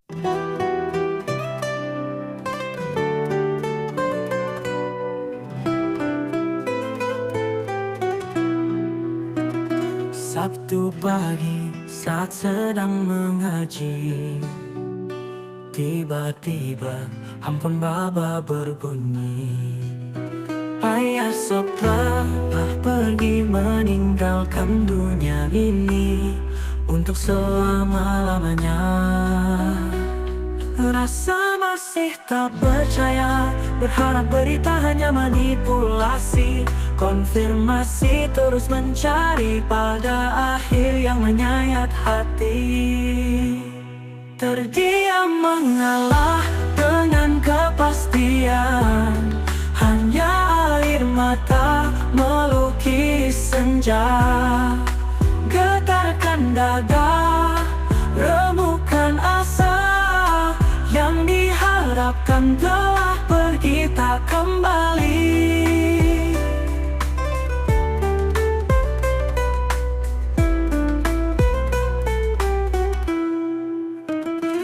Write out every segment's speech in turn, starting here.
Sabtu pagi saat sedang mengaji, tiba-tiba handphone baba berbunyi. Ayah telah pergi meninggalkan dunia ini untuk selama-lamanya. Rasa masih tak percaya, berharap berita hanya manipulasi. Konfirmasi terus mencari, pada akhir yang menyayat hati. Terdiam mengalah dengan kepastian, hanya air mata melukis senja. Getarkan dada, remukan asa, yang diharapkan telah pergi tak kembali.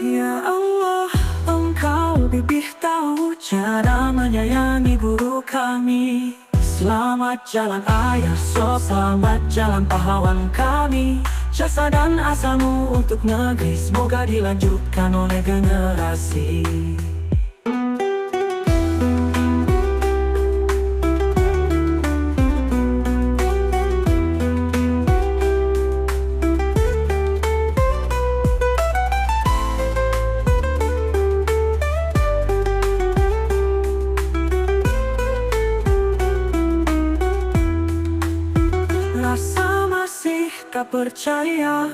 Ya Allah, Engkau lebih tahu cara menyayangi guru kami. Selamat jalan ayah Sob, selamat jalan pahlawan kami. Jasa dan asamu untuk negeri semoga dilanjutkan oleh generasi. Rasa masih tak percaya,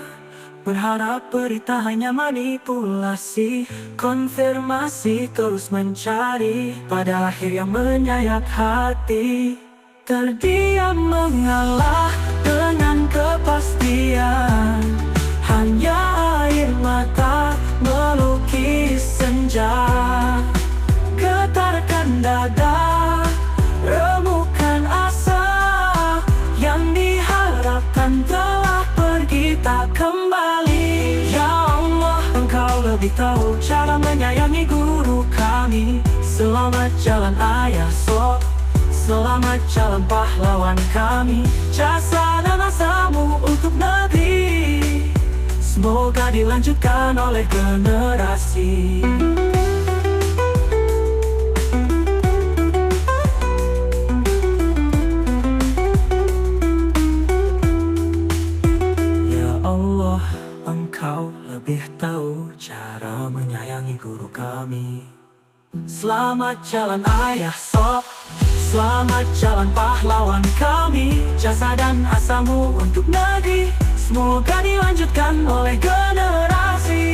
berharap berita hanya manipulasi. Konfirmasi terus mencari, pada akhir yang menyayat hati. Terdiam mengalah dengan kepastian, hanya air mata melukis senja. Getarkan dada, remukan asa, yang diharapkan telah pergi tak kembali. Ya Allah, Engkau lebih tahu cara menyayangi guru kami. Selamat jalan ayah Sob, selamat jalan pahlawan kami. Jasa dan asamu untuk negeri semoga dilanjutkan oleh generasi. Engkau lebih tahu cara menyayangi guru kami. Selamat jalan ayah Sob, selamat jalan pahlawan kami. Jasa dan asamu untuk negeri semoga dilanjutkan oleh generasi.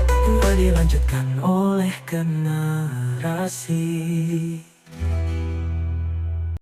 Semoga dilanjutkan oleh generasi.